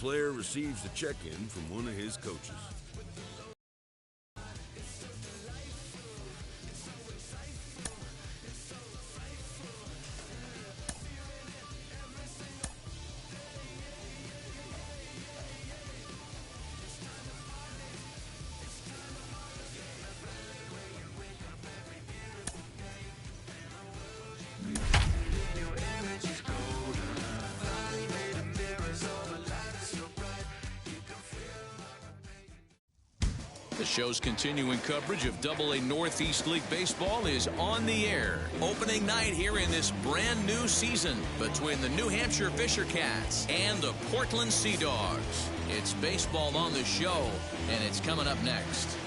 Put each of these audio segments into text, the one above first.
player receives a check-in from one of his coaches. The show's continuing coverage of AA Northeast League Baseball is on the air. Opening night here in this brand new season between the New Hampshire Fisher Cats and the Portland Sea Dogs. It's baseball on the show, and it's coming up next.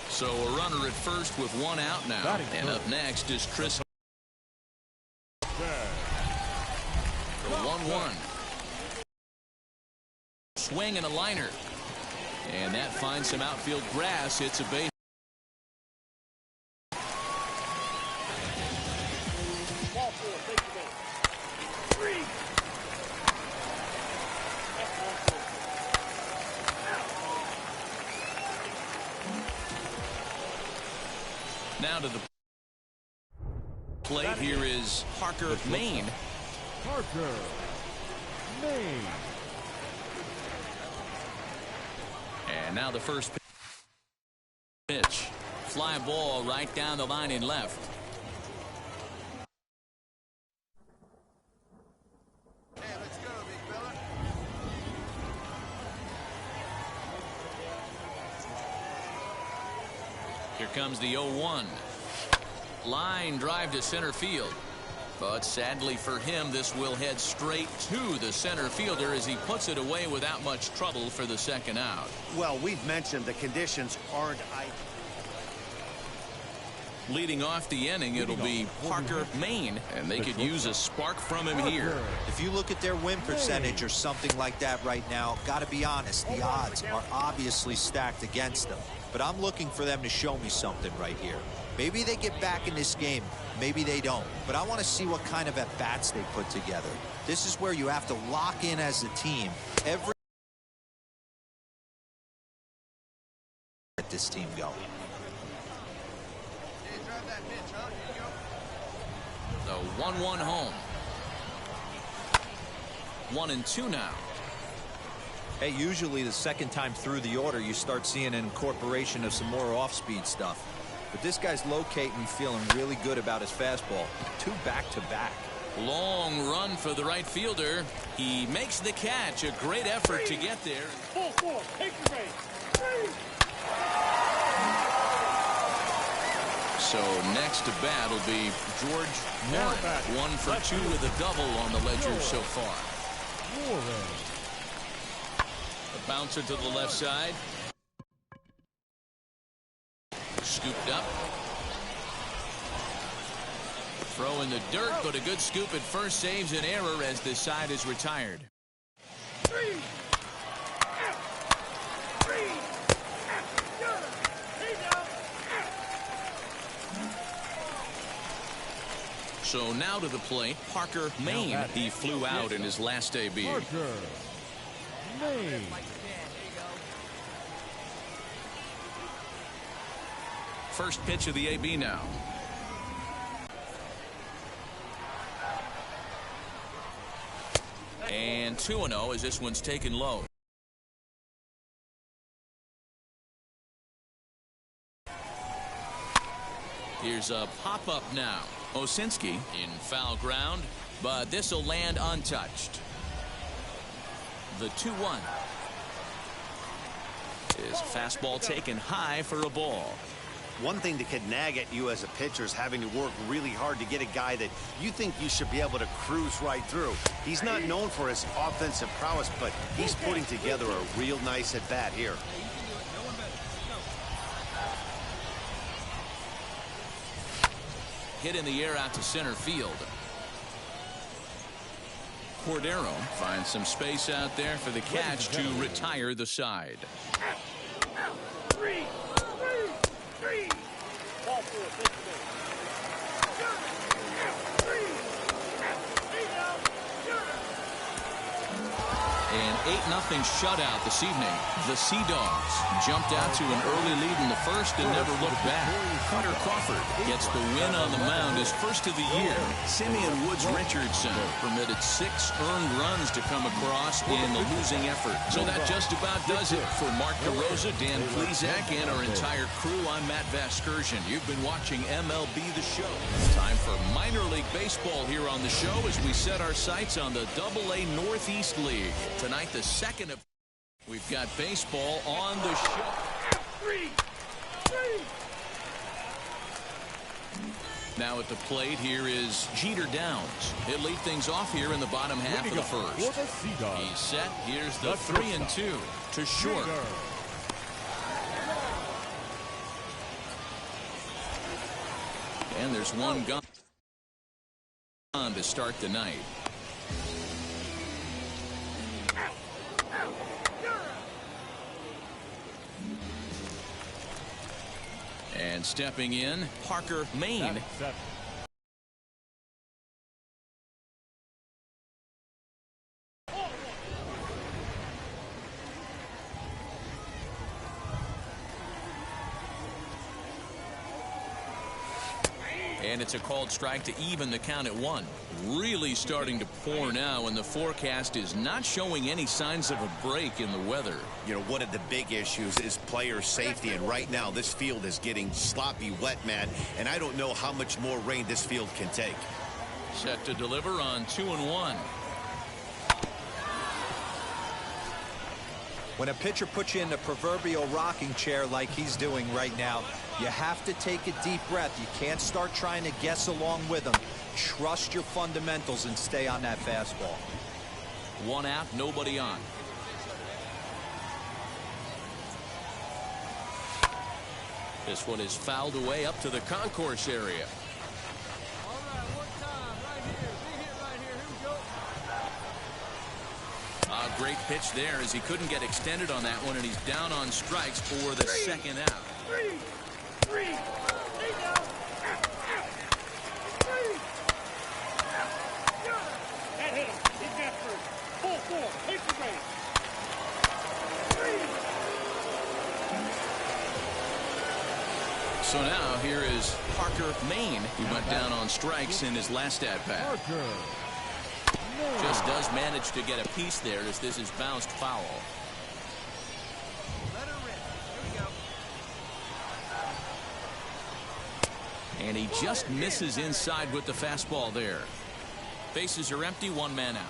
So a runner at first with one out now. And up next is Chris. The 1-1. Swing and a liner. And that finds some outfield grass. It's a base. Now to the plate. Here is Parker Maine. Parker Maine. And now the first pitch. Fly ball right down the line in left. Hey, let's go, big fella. Here comes the 0-1. Line drive to center field. But sadly for him, this will head straight to the center fielder as he puts it away without much trouble for the second out. Well, we've mentioned the conditions aren't ideal. Leading off the inning, it'll be Parker Maine, and they could use a spark from him here. If you look at their win percentage or something like that right now, got to be honest, the odds are obviously stacked against them. But I'm looking for them to show me something right here. Maybe they get back in this game, maybe they don't. But I want to see what kind of at-bats they put together. This is where you have to lock in as a team. Let this team go. The 1-1 home. 1-2 now. Hey, usually the second time through the order, you start seeing an incorporation of some more off-speed stuff. But this guy's locating, feeling really good about his fastball. 2 back-to-back. Long run for the right fielder. He makes the catch. A great effort to get there. Full, take the base. So next to bat will be George Warren. 1 for 2 with a double on the ledger so far. The bouncer to the left side. Scooped up. Throw in the dirt, but a good scoop at first saves an error as this side is retired. So now to the plate, Parker Maine. He flew out in his last AB. Parker Maine. First pitch of the AB now. And 2-0 as this one's taken low. Here's a pop-up now. Osinski in foul ground, but this will land untouched. The 2-1. Is fastball taken high for a ball. One thing that could nag at you as a pitcher is having to work really hard to get a guy that you think you should be able to cruise right through. He's not known for his offensive prowess, but he's putting together a real nice at-bat here. hit in the air out to center field. Cordero finds some space out there for the catch to retire the side. Three. Ball for a pitch. An 8-0 shutout this evening. The Sea Dogs jumped out to an early lead in the first and never looked back. Hunter Crawford gets the win on the mound, his first of the year. Simeon Woods Richardson permitted 6 earned runs to come across in the losing effort. So that just about does it. For Mark DeRosa, Dan Plezak, and our entire crew, I'm Matt Vasgersian. You've been watching MLB The Show. Time for minor league baseball here on the show as we set our sights on the AA Northeast League. Tonight, the second of... We've got baseball on the show. Three. Now at the plate, here is Jeter Downs. He'll lead things off here in the bottom half of the first. He's set. Here's the 3-2 to short. And there's one gone to start the night. And stepping in, Parker Maine. And it's a called strike to even the count at 1. Really starting to pour now, and the forecast is not showing any signs of a break in the weather. You know, one of the big issues is player safety, and right now this field is getting sloppy wet, Matt, and I don't know how much more rain this field can take. Set to deliver on 2-1. When a pitcher puts you in the proverbial rocking chair like he's doing right now, you have to take a deep breath. You can't start trying to guess along with him. Trust your fundamentals and stay on that fastball. 1 out, nobody on. This one is fouled away up to the concourse area. A great pitch there as he couldn't get extended on that one, and he's down on strikes for the second out. Three. That hit him. He's got first. 4-4. Take the base. So now here is Parker Maine, who went down on strikes in his last at-bat. Just does manage to get a piece there as this is bounced foul. And he just misses inside with the fastball there. Bases are empty, 1 man out.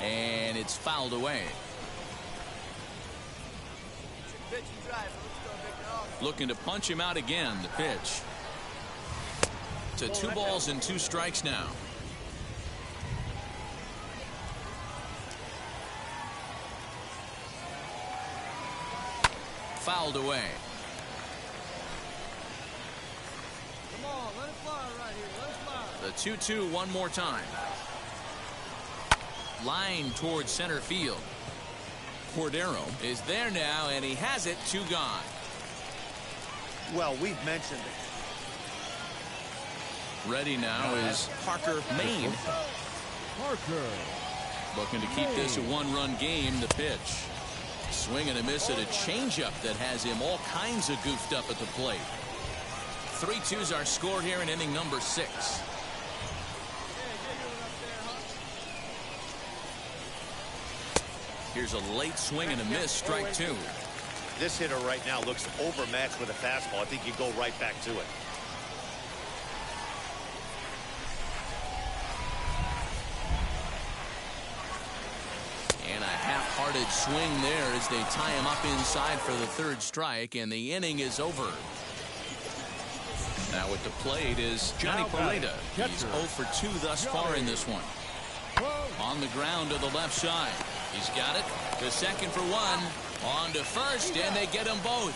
And it's fouled away. Looking to punch him out again, the pitch. To 2 balls and 2 strikes now. Fouled away. Come on, let it fly right here. Let it fly. The 2-2 one more time. Line towards center field. Cordero is there now, and he has it. 2 gone. Well, we've mentioned it. Ready now is Parker Maine. Looking to keep this a 1-run game. The pitch. Swing and a miss at a changeup that has him all kinds of goofed up at the plate. 3-2's our score here in inning number 6. Here's a late swing and a miss. Strike 2. This hitter right now looks overmatched with a fastball. I think you go right back to it. And a half-hearted swing there as they tie him up inside for the 3rd strike, and the inning is over. Now at the plate is Johnny Paleta. He's 0 for 2 thus far in this one. On the ground to the left side. He's got it. To second for 1. On to first, and they get them both.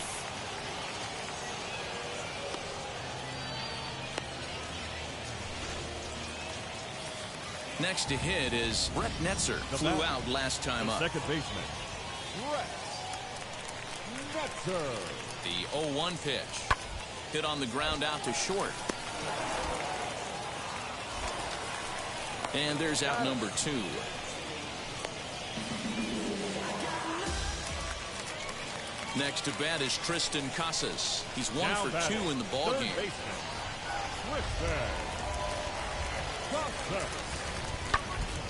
Next to hit is ㅗㅗㅗㅗ. Flew out last time up. Second baseman, ㅗㅗㅗㅗ. The 0-1 pitch. Hit on the ground out to short. And there's out number 2. Next to bat is Tristan Casas. He's 1 for 2 in the ball game.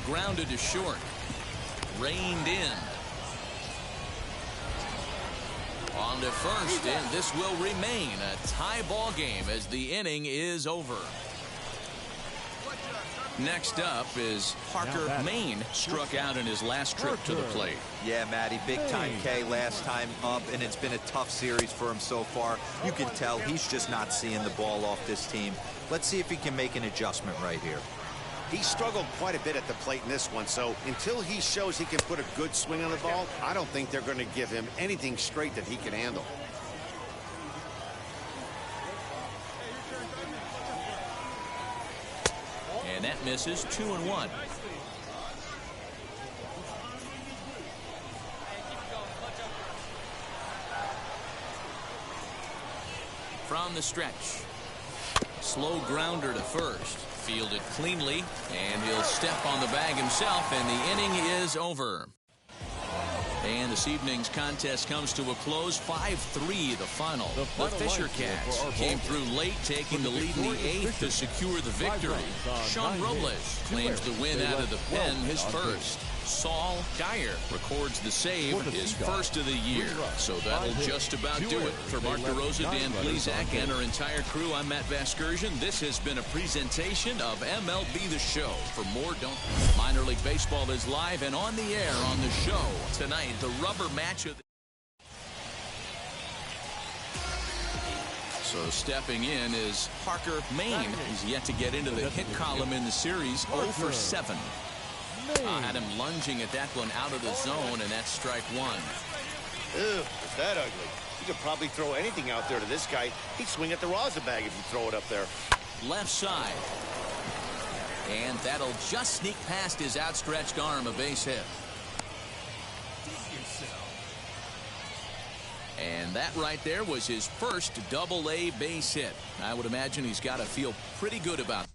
Grounded to short. Reined in. On to first, and this will remain a tie ball game as the inning is over. Next up is Parker Mayne, struck out in his last trip to the plate. Yeah, Matty, big time K last time up, and it's been a tough series for him so far. You can tell he's just not seeing the ball off this team. Let's see if he can make an adjustment right here. He struggled quite a bit at the plate in this one, so until he shows he can put a good swing on the ball, I don't think they're going to give him anything straight that he can handle. And that misses. 2-1. From the stretch. Slow grounder to first. Fielded cleanly, and he'll step on the bag himself, and the inning is over. And this evening's contest comes to a close. 5-3 the final. The Fisher Cats came through late, taking the lead in the 8th to secure the victory. Sean Robles claims the win out of the pen, his first. Saul Geyer records the save, his first of the year. So that'll just about do it. For Mark DeRosa, Dan Plesac, and our entire crew, I'm Matt Vasgersian. This has been a presentation of MLB The Show. For more, don't. Minor League Baseball is live and on the air on the show. Tonight, the rubber match of the... So stepping in is Parker Mayne. He's yet to get into the hit column in the series. 0 for 7. Had him lunging at that one out of the zone, and that's strike 1. Ew, is that ugly? You could probably throw anything out there to this guy. He'd swing at the rosin bag if you throw it up there. Left side. And that'll just sneak past his outstretched arm, a base hit. And that right there was his first double-A base hit. I would imagine he's got to feel pretty good about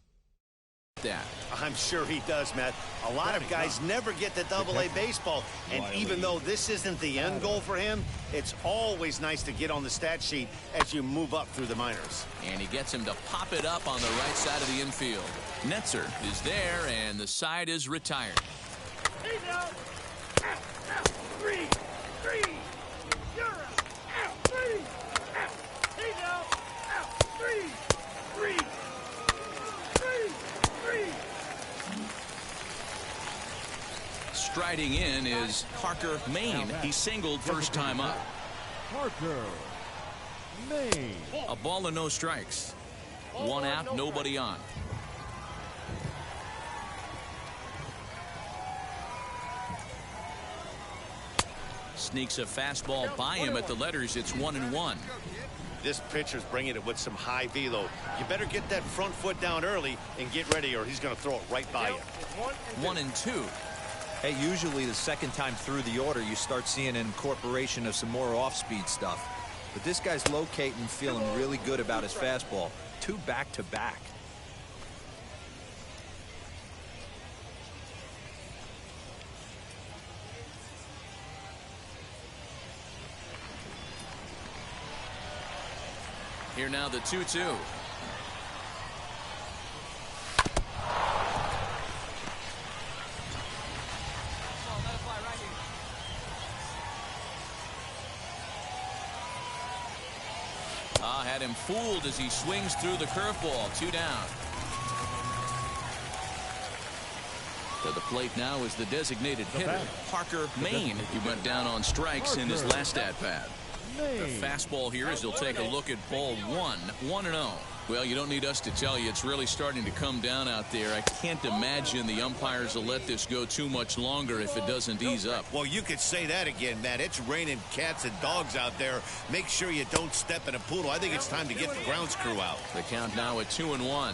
that. I'm sure he does, Matt. A lot of guys never get to double-A baseball, and even though this isn't the end goal for him, it's always nice to get on the stat sheet as you move up through the minors. And he gets him to pop it up on the right side of the infield. Netzer is there, and the side is retired. Striding in is Parker Mayne. He singled first time up. Parker Mayne. A ball and no strikes. 1 out, nobody on. Sneaks a fastball by him at the letters. It's 1-1. This pitcher's bringing it with some high velo. You better get that front foot down early and get ready, or he's going to throw it right by you. 1-2. Hey, usually the second time through the order, you start seeing an incorporation of some more off-speed stuff. But this guy's locating, feeling really good about his fastball. 2 back-to-back. Here now the 2-2. Had him fooled as he swings through the curveball. 2 down. To the plate now is the designated hitter, Parker Mayne. He went down on strikes in his last at-bat. The fastball here as he'll take a look at ball 1. 1-0. Well, you don't need us to tell you, it's really starting to come down out there. I can't imagine the umpires will let this go too much longer if it doesn't ease up. Well, you could say that again, Matt. It's raining cats and dogs out there. Make sure you don't step in a poodle. I think it's time to get the grounds crew out. The count now at 2-1.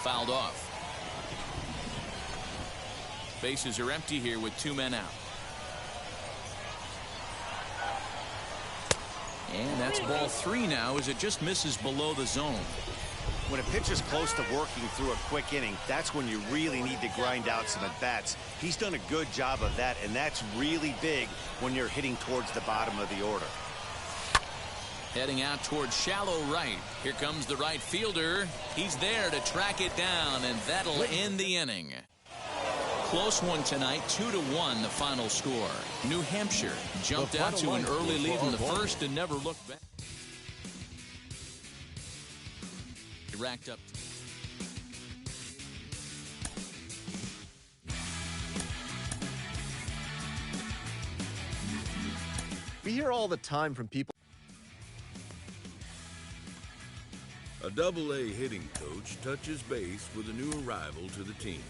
fouled off. Bases are empty here with 2 men out. And that's ball 3 now as it just misses below the zone. When a pitcher's close to working through a quick inning, that's when you really need to grind out some at-bats. He's done a good job of that, and that's really big when you're hitting towards the bottom of the order. Heading out towards shallow right. Here comes the right fielder. He's there to track it down, and that'll end the inning. Close one tonight, 2-1 the final score. New Hampshire jumped out to an early lead in the first and never looked back. He racked up. We hear all the time from people. A Double-A hitting coach touches base with a new arrival to the team.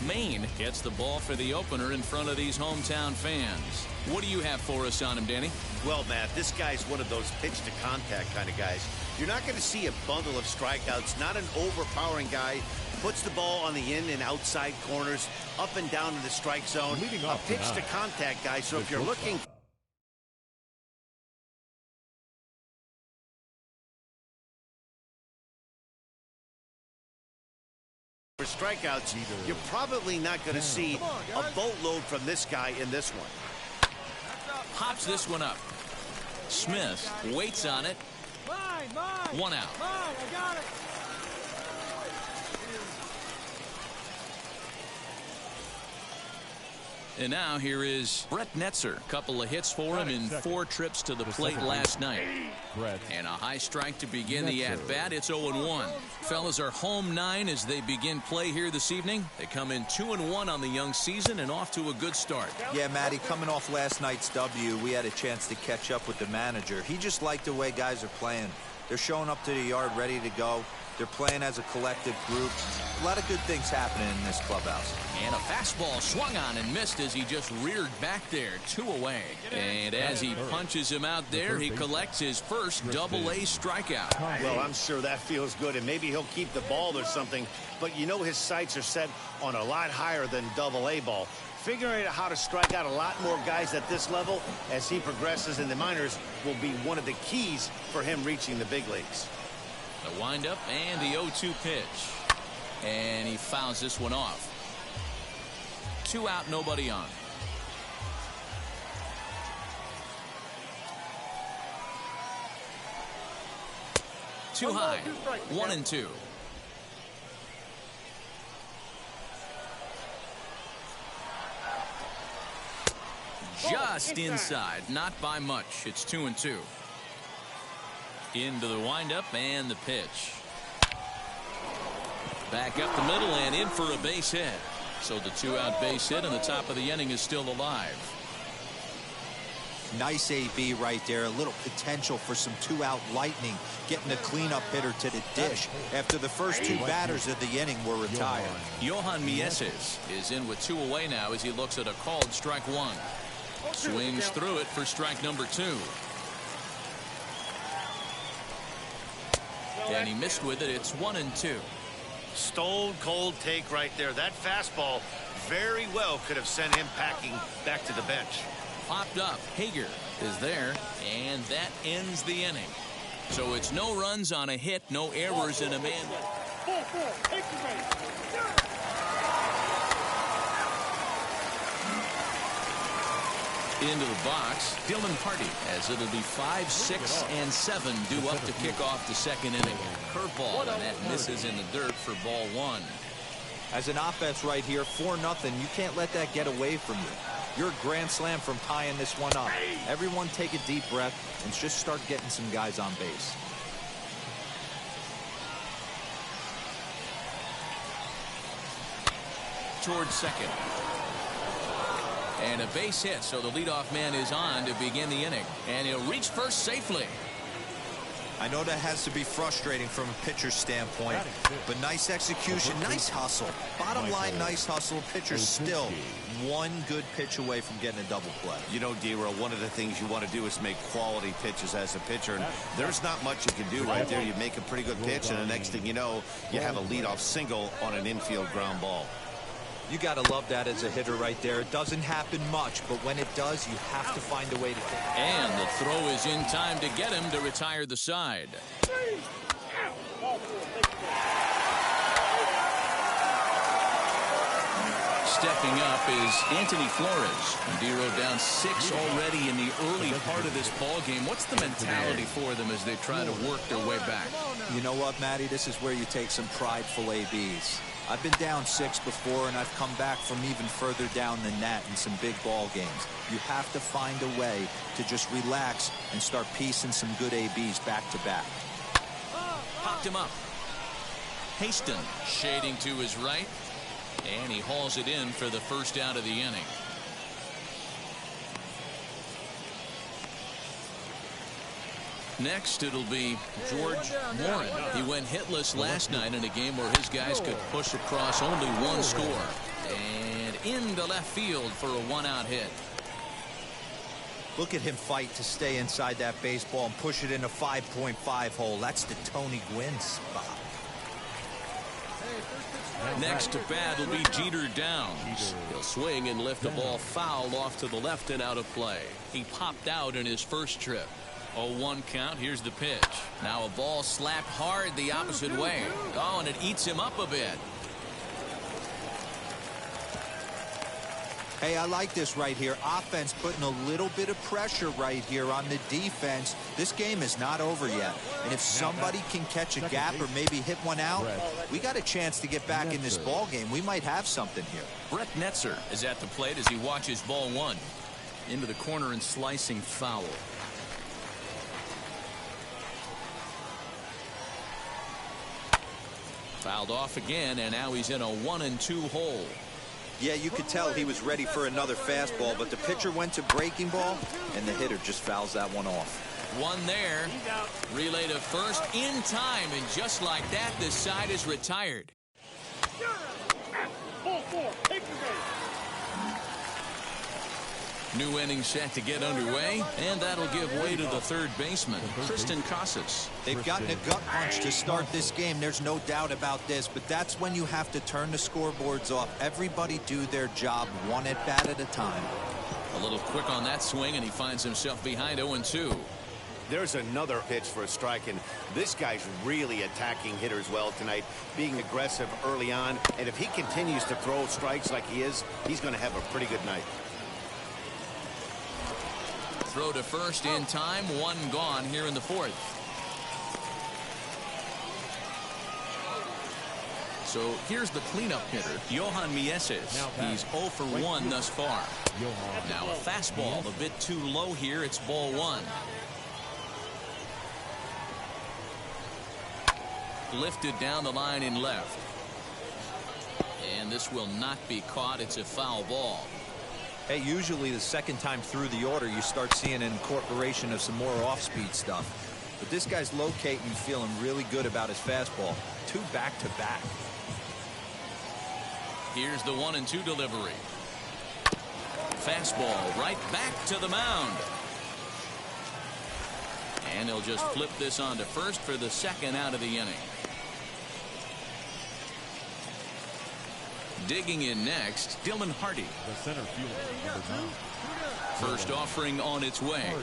Maine gets the ball for the opener in front of these hometown fans. What do you have for us on him, Danny? Well, Matt, this guy's one of those pitch-to-contact kind of guys. You're not going to see a bundle of strikeouts, not an overpowering guy. Puts the ball on the in and outside corners, up and down in the strike zone. A pitch-to-contact guy, so if you're looking for strikeouts, you're probably not going to see a boatload from this guy in this one. Pops this one up. Smith waits on it. One out. I got it. And now here is Brett Netzer. Couple of hits for him in 4 trips to the plate last night. And a high strike to begin the at-bat. It's 0-1. Fellas are home 9 as they begin play here this evening. They come in 2-1 on the young season and off to a good start. Yeah, Matty, coming off last night's W, we had a chance to catch up with the manager. He just liked the way guys are playing. They're showing up to the yard ready to go. They're playing as a collective group. A lot of good things happening in this clubhouse. And a fastball swung on and missed as he just reared back there, 2 away. And as he punches him out there, he collects his first Double-A strikeout. Well, I'm sure that feels good, and maybe he'll keep the ball or something. But you know his sights are set on a lot higher than Double-A ball. Figuring out how to strike out a lot more guys at this level as he progresses in the minors will be one of the keys for him reaching the big leagues. The windup and the 0-2 pitch. And he fouls this one off. 2 out, nobody on. Too high. 1-2. Just inside, not by much. It's 2-2. Into the windup and the pitch. Back up the middle and in for a base hit. So the 2-out base hit and the top of the inning is still alive. Nice AB right there. A little potential for some 2-out lightning. Getting the cleanup hitter to the dish after the first 2 batters of the inning were retired. Johan Mieses is in with 2 away now as he looks at a called strike 1. Swings through it for strike number 2. And he missed with it. It's 1-2. Stone cold take right there. That fastball very well could have sent him packing back to the bench. Popped up. Hager is there, and that ends the inning. So it's no runs on a hit, no errors, and a man. Into the box, Dylan Hardy, as it'll be 5, 6, and 7 due up to kick off the second inning. Curveball, and that misses in the dirt for ball 1. As an offense right here, 4-0, you can't let that get away from you. You're a grand slam from tying this one up. Everyone take a deep breath and just start getting some guys on base. towards second. And a base hit, so the leadoff man is on to begin the inning. And he'll reach first safely. I know that has to be frustrating from a pitcher's standpoint, but nice execution, nice hustle. Bottom line, nice hustle. Pitcher's still one good pitch away from getting a double play. You know, D-Roll, one of the things you want to do is make quality pitches as a pitcher, and there's not much you can do right there. You make a pretty good pitch, and the next thing you know, you have a leadoff single on an infield ground ball. You got to love that as a hitter right there. It doesn't happen much, but when it does, you have to find a way to get it. And the throw is in time to get him to retire the side. Stepping up is Anthony Flores. D-Row down 6 already in the early part of this ball game. What's the mentality for them as they try to work their way back? You know what, Matty? This is where you take some prideful ABs. I've been down 6 before, and I've come back from even further down than that in some big ball games. You have to find a way to just relax and start piecing some good ABs back to back. Popped him up. Haston shading to his right, and he hauls it in for the first out of the inning. Next, it'll be George Warren. He went hitless last night in a game where his guys could push across only one score. And into left field for a one-out hit. Look at him fight to stay inside that baseball and push it in a 5.5 hole. That's the Tony Gwynn spot. Next to bat will be Jeter Downs. He'll swing and lift the ball foul off to the left and out of play. He popped out in his first trip. 0-1 count. Here's the pitch. Now a ball slapped hard the opposite way. Oh, and it eats him up a bit. Hey, I like this right here. Offense putting a little bit of pressure right here on the defense. This game is not over yet. And if somebody can catch a gap or maybe hit one out, we got a chance to get back in this ball game. We might have something here. Brett Netzer is at the plate as he watches ball one. Into the corner and slicing foul. Fouled off again, and now he's in a 1-2 hole. Yeah, you could tell he was ready for another fastball, but the pitcher went to breaking ball, and the hitter just fouls that one off. One there. Relay to first in time, and just like that, the side is retired. New inning set to get underway, and that'll give way to the third baseman, Tristan Casas. They've gotten a gut punch to start this game. There's no doubt about this, but that's when you have to turn the scoreboards off. Everybody do their job one at bat at a time. A little quick on that swing, and he finds himself behind 0-2. There's another pitch for a strike, and this guy's really attacking hitters well tonight, being aggressive early on, and if he continues to throw strikes like he is, he's going to have a pretty good night. Throw to first in time, one gone here in the fourth. So here's the cleanup hitter, Johan Mieses. He's 0 for 1 thus far. Now a fastball a bit too low here. It's ball one. Lifted down the line in left. And this will not be caught. It's a foul ball. Hey, usually the second time through the order, you start seeing an incorporation of some more off-speed stuff. But this guy's locating and feeling really good about his fastball. 2 back-to-back. Here's the 1-2 delivery. Fastball right back to the mound. And he'll just flip this on to first for the second out of the inning. Digging in next, Dylan Hardy. The center fielder. First offering on its way.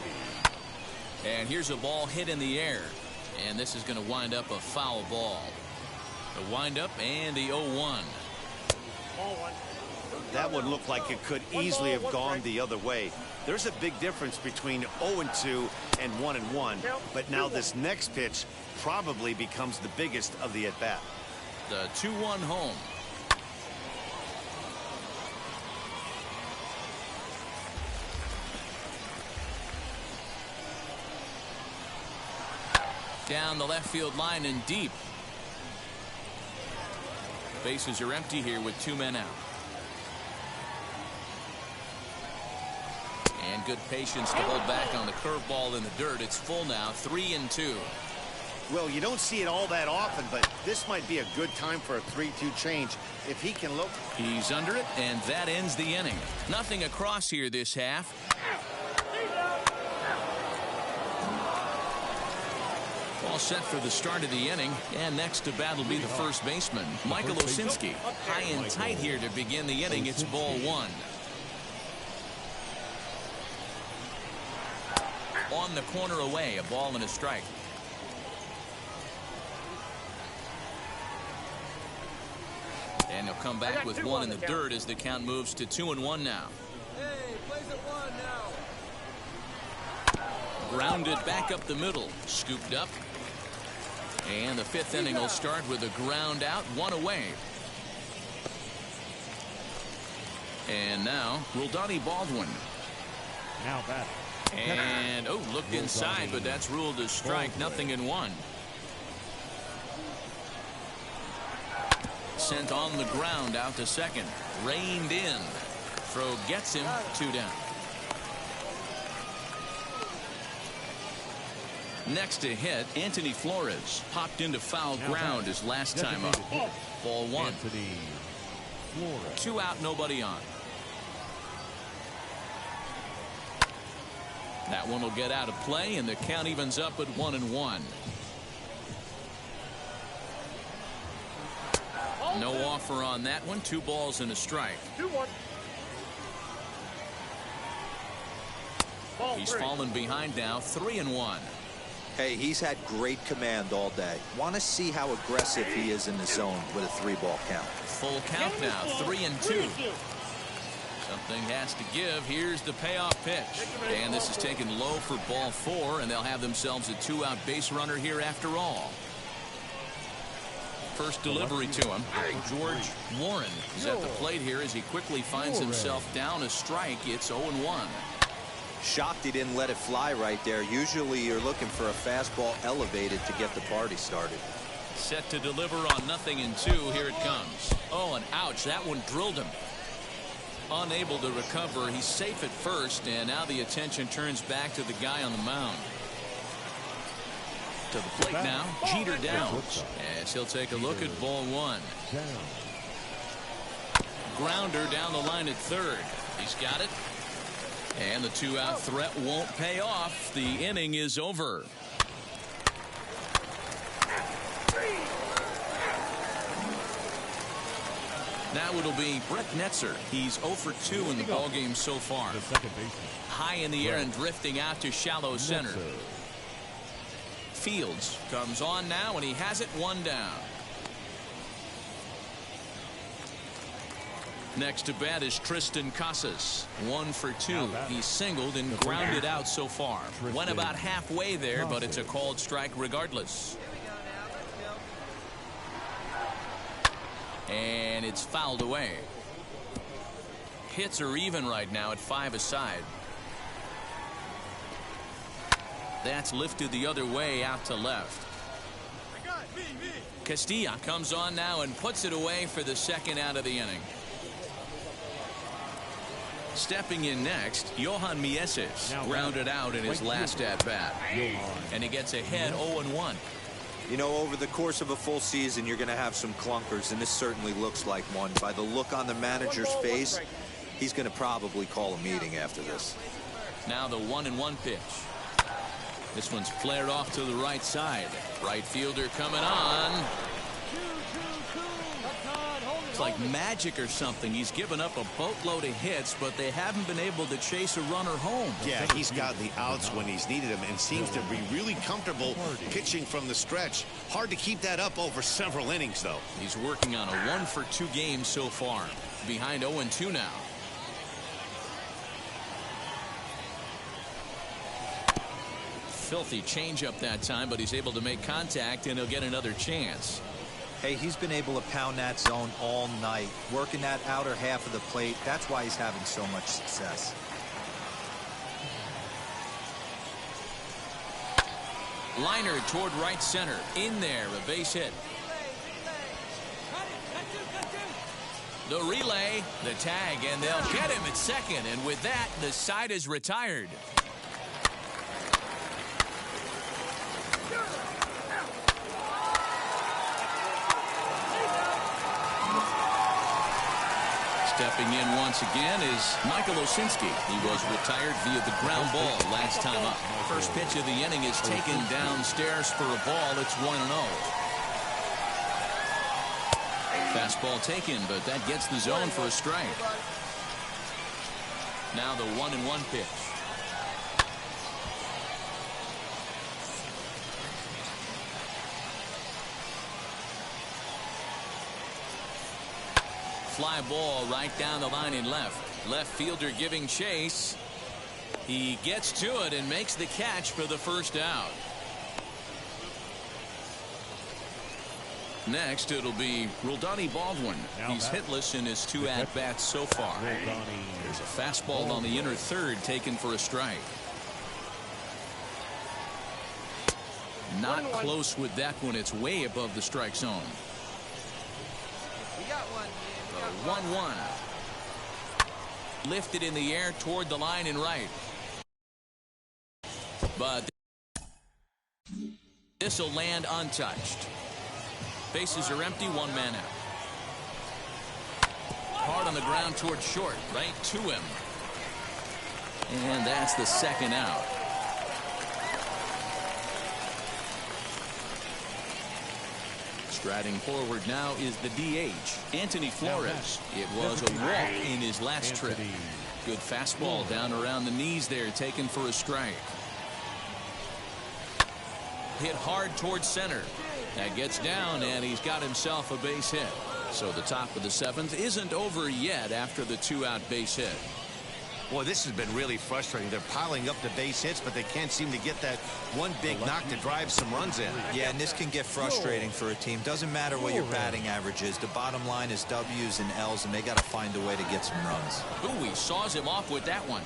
And here's a ball hit in the air. And this is going to wind up a foul ball. The windup and the 0-1. That one looked like it could easily have gone the other way. There's a big difference between 0-2 and 1-1. But now this next pitch probably becomes the biggest of the at-bat. The 2-1 home. Down the left field line and deep. Bases are empty here with 2 men out. And good patience to hold back on the curveball in the dirt. It's full now, 3-2. Well, you don't see it all that often, but this might be a good time for a 3-2 change. If he can look. He's under it, and that ends the inning. Nothing across here this half. All set for the start of the inning, and next to bat will be the first baseman, Michael Osinski. High and tight here to begin the inning. It's ball one. On the corner away, a ball and a strike. And he'll come back with one in the dirt as the count moves to 2-1 now. Hey, plays at one now. Grounded back up the middle, scooped up. And the fifth inning will start with a ground out, one away. And now, Roldani Baldwin. Now batting. And, looked inside, but that's ruled a strike, nothing in one. Sent on the ground out to second. Reined in. Throw gets him, 2 down. Next to hit, Anthony Flores popped into foul ground his last time up. Ball one. 2 out, nobody on. That one will get out of play, and the count evens up at 1-1. No offer on that one. 2 balls and a strike. 2-1. He's fallen behind now, 3-1. Hey, he's had great command all day. Want to see how aggressive he is in the zone with a 3-ball count. Full count now, 3-2. Something has to give. Here's the payoff pitch. And this is taken low for ball 4, and they'll have themselves a 2-out base runner here after all. First delivery to him. George Warren is at the plate here as he quickly finds himself down a strike. It's 0-1. Shocked he didn't let it fly right there. Usually you're looking for a fastball elevated to get the party started. Set to deliver on 0-2. Here it comes. Oh, and ouch, that one drilled him. Unable to recover. He's safe at first, and now the attention turns back to the guy on the mound. To the plate now, Jeter Downs, as he'll take a look at ball 1. Grounder down the line at third. He's got it. And the 2-out threat won't pay off. The inning is over. Now it'll be Brett Netzer. He's 0 for 2 in the ballgame so far. High in the air and drifting out to shallow center. Fields comes on now, and he has it 1 down. Next to bat is Tristan Casas. 1 for 2. He's singled and grounded out so far. Went about halfway there, but it's a called strike regardless. And it's fouled away. Hits are even right now at 5 aside. That's lifted the other way out to left. Castilla comes on now and puts it away for the second out of the inning. Stepping in next, Johan Mieses grounded out in his last at-bat. And he gets ahead 0-1. You know, over the course of a full season, you're going to have some clunkers, and this certainly looks like one. By the look on the manager's face, he's going to probably call a meeting after this. Now the 1-1 pitch. This one's flared off to the right side. Right fielder coming on. It's like magic or something. He's given up a boatload of hits, but they haven't been able to chase a runner home. Yeah, he's got the outs when he's needed them and seems to be really comfortable pitching from the stretch. Hard to keep that up over several innings, though. He's working on a 1 for 2 game so far. Behind 0-2 now. Filthy changeup that time, but he's able to make contact, and he'll get another chance. Hey, he's been able to pound that zone all night, working that outer half of the plate. That's why he's having so much success. Liner toward right center. In there, a base hit. The relay, the tag, and they'll get him at second. And with that, the side is retired. Stepping in once again is Michael Osinski. He was retired via the ground ball last time up. First pitch of the inning is taken downstairs for a ball. It's 1-0. Fastball taken, but that gets the zone for a strike. Now the 1-1 pitch. Fly ball right down the line in left. Left fielder giving chase. He gets to it and makes the catch for the first out. Next, it'll be Roldani Baldwin. He's hitless in his 2 at-bats so far. There's a fastball on the inner third taken for a strike. Not close with that one. It's way above the strike zone. We got one. 1-1. Lifted in the air toward the line and right. But this will land untouched. Bases are empty, 1 man out. Hard on the ground toward short, right to him. And that's the second out. Striding forward now is the DH, Anthony Flores. It was a walk in his last trip. Good fastball down around the knees there, taken for a strike. Hit hard towards center. That gets down, and he's got himself a base hit. So the top of the 7th isn't over yet after the 2-out base hit. Boy, this has been really frustrating. They're piling up the base hits, but they can't seem to get that one big knock to drive some runs in. Yeah, and this can get frustrating for a team. Doesn't matter what your batting average is. The bottom line is W's and L's, and they got to find a way to get some runs. Ooh, he saws him off with that one.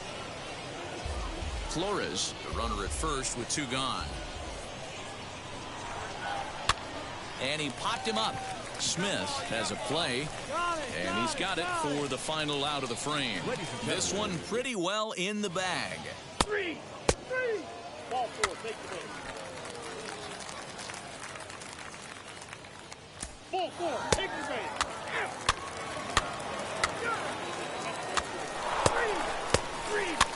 Flores, the runner at first with 2 gone. And he popped him up. Smith has a play, and he's got it for the final out of the frame. This one pretty well in the bag. 3-3. Ball 4, take the base. Ball 4, take the base. 3-3.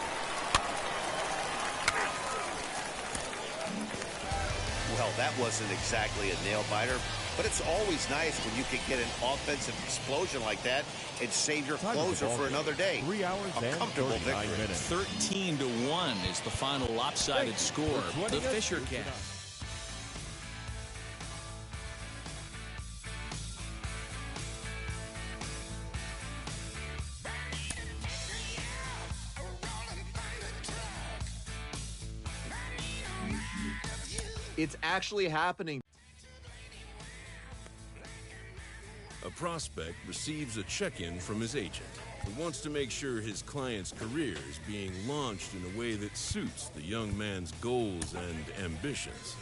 Well, that wasn't exactly a nail-biter, but it's always nice when you can get an offensive explosion like that and save your closer for another day. 3 hours a comfortable victory. 13-1 is the final lopsided score. The Fisher Cats. It's actually happening. A prospect receives a check-in from his agent, who wants to make sure his client's career is being launched in a way that suits the young man's goals and ambitions.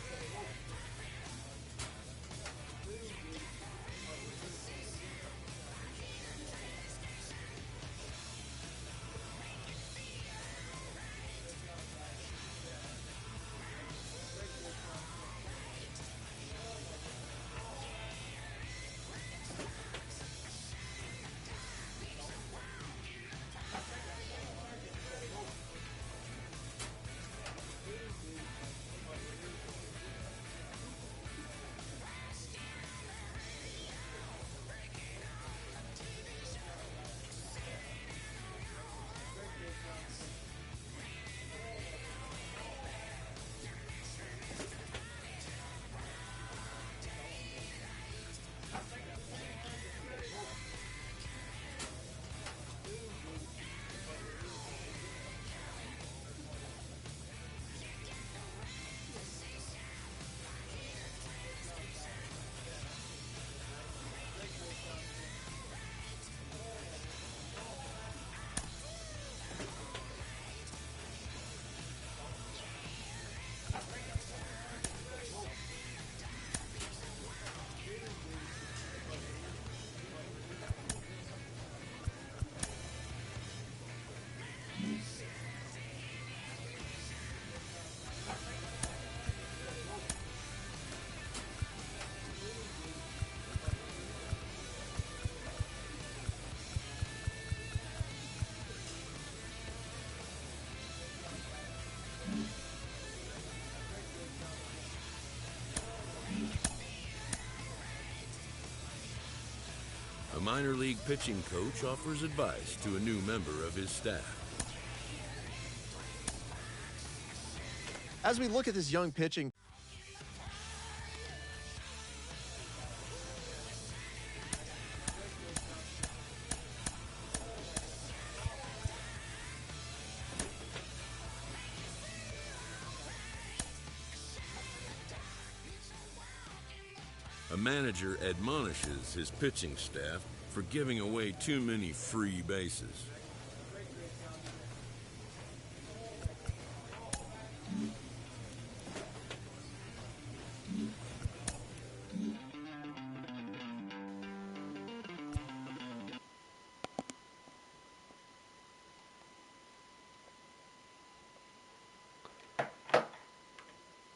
minor league pitching coach offers advice to a new member of his staff. As we look at this young pitching, a manager admonishes his pitching staff for giving away too many free bases.